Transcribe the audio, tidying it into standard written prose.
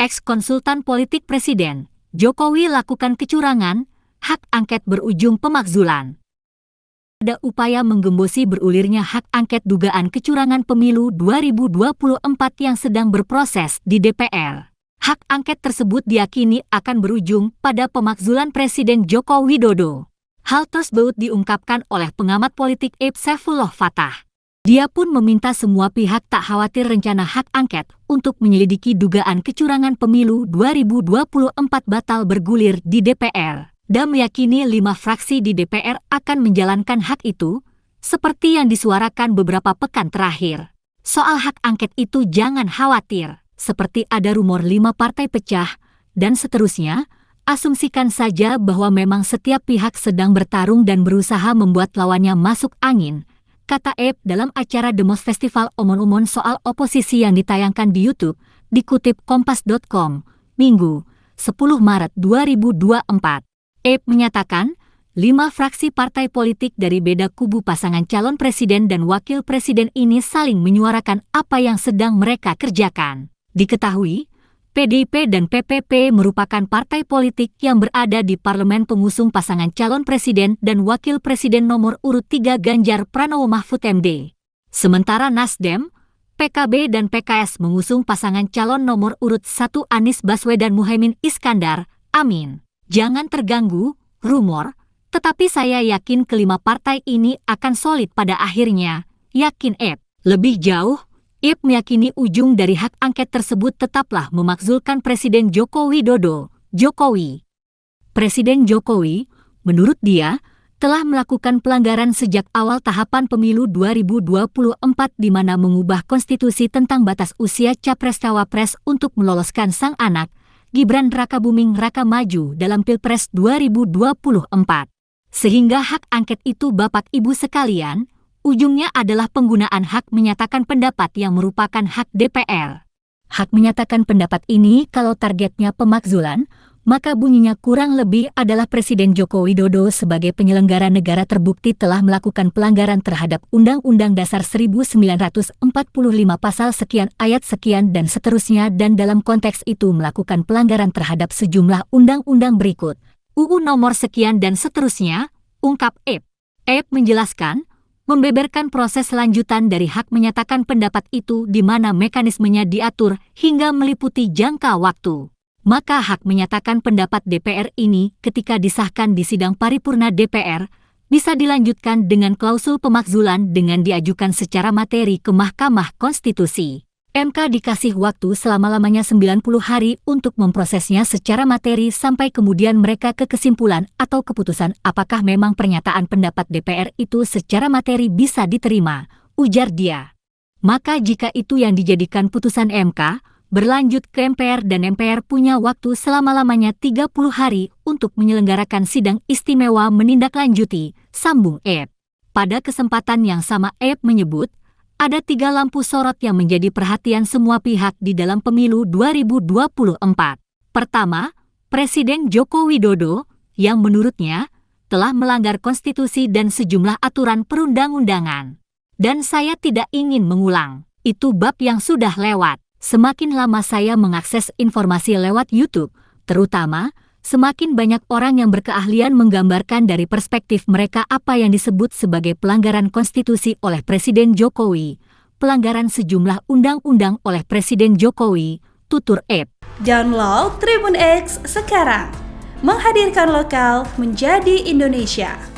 Ex-konsultan politik Presiden Jokowi lakukan kecurangan, hak angket berujung pemakzulan. Ada upaya menggembosi berulirnya hak angket dugaan kecurangan pemilu 2024 yang sedang berproses di DPR. Hak angket tersebut diyakini akan berujung pada pemakzulan Presiden Joko Widodo. Hal tersebut diungkapkan oleh pengamat politik Abe Saifullah Fattah. Dia pun meminta semua pihak tak khawatir rencana hak angket untuk menyelidiki dugaan kecurangan pemilu 2024 batal bergulir di DPR. Dan meyakini 5 fraksi di DPR akan menjalankan hak itu, seperti yang disuarakan beberapa pekan terakhir. Soal hak angket itu jangan khawatir, seperti ada rumor 5 partai pecah, dan seterusnya. Asumsikan saja bahwa memang setiap pihak sedang bertarung dan berusaha membuat lawannya masuk angin, kata Abe dalam acara The Most Festival omon-omon soal oposisi yang ditayangkan di YouTube, dikutip Kompas.com, Minggu, 10 Maret 2024. Abe menyatakan, 5 fraksi partai politik dari beda kubu pasangan calon presiden dan wakil presiden ini saling menyuarakan apa yang sedang mereka kerjakan. Diketahui, PDIP dan PPP merupakan partai politik yang berada di parlemen pengusung pasangan calon presiden dan wakil presiden nomor urut 3 Ganjar Pranowo Mahfud MD. Sementara Nasdem, PKB dan PKS mengusung pasangan calon nomor urut 1 Anies Baswedan Muhaimin Iskandar, Amin. Jangan terganggu, rumor, tetapi saya yakin kelima partai ini akan solid pada akhirnya, yakin Abe. Lebih jauh, Abe meyakini ujung dari hak angket tersebut tetaplah memakzulkan Presiden Joko Widodo, Jokowi. Presiden Jokowi, menurut dia, telah melakukan pelanggaran sejak awal tahapan pemilu 2024 di mana mengubah konstitusi tentang batas usia Capres-Cawapres untuk meloloskan sang anak, Gibran Rakabuming Raka maju dalam Pilpres 2024. Sehingga hak angket itu Bapak Ibu sekalian, ujungnya adalah penggunaan hak menyatakan pendapat yang merupakan hak DPR. Hak menyatakan pendapat ini kalau targetnya pemakzulan, maka bunyinya kurang lebih adalah Presiden Joko Widodo sebagai penyelenggara negara terbukti telah melakukan pelanggaran terhadap Undang-Undang Dasar 1945 pasal sekian ayat sekian dan seterusnya dan dalam konteks itu melakukan pelanggaran terhadap sejumlah undang-undang berikut, UU nomor sekian dan seterusnya, ungkap Abe. Abe menjelaskan, membeberkan proses lanjutan dari hak menyatakan pendapat itu di mana mekanismenya diatur hingga meliputi jangka waktu. Maka hak menyatakan pendapat DPR ini ketika disahkan di sidang paripurna DPR bisa dilanjutkan dengan klausul pemakzulan dengan diajukan secara materi ke Mahkamah Konstitusi. MK dikasih waktu selama-lamanya 90 hari untuk memprosesnya secara materi sampai kemudian mereka ke kesimpulan atau keputusan apakah memang pernyataan pendapat DPR itu secara materi bisa diterima, ujar dia. Maka jika itu yang dijadikan putusan MK, berlanjut ke MPR dan MPR punya waktu selama-lamanya 30 hari untuk menyelenggarakan sidang istimewa menindaklanjuti, sambung Abe. Pada kesempatan yang sama Abe menyebut, ada 3 lampu sorot yang menjadi perhatian semua pihak di dalam pemilu 2024. Pertama, Presiden Joko Widodo, yang menurutnya telah melanggar konstitusi dan sejumlah aturan perundang-undangan. Dan saya tidak ingin mengulang, itu bab yang sudah lewat. Semakin lama saya mengakses informasi lewat YouTube, terutama, semakin banyak orang yang berkeahlian menggambarkan dari perspektif mereka apa yang disebut sebagai pelanggaran konstitusi oleh Presiden Jokowi, pelanggaran sejumlah undang-undang oleh Presiden Jokowi, tutur Abe. Download Tribun X sekarang, menghadirkan lokal menjadi Indonesia.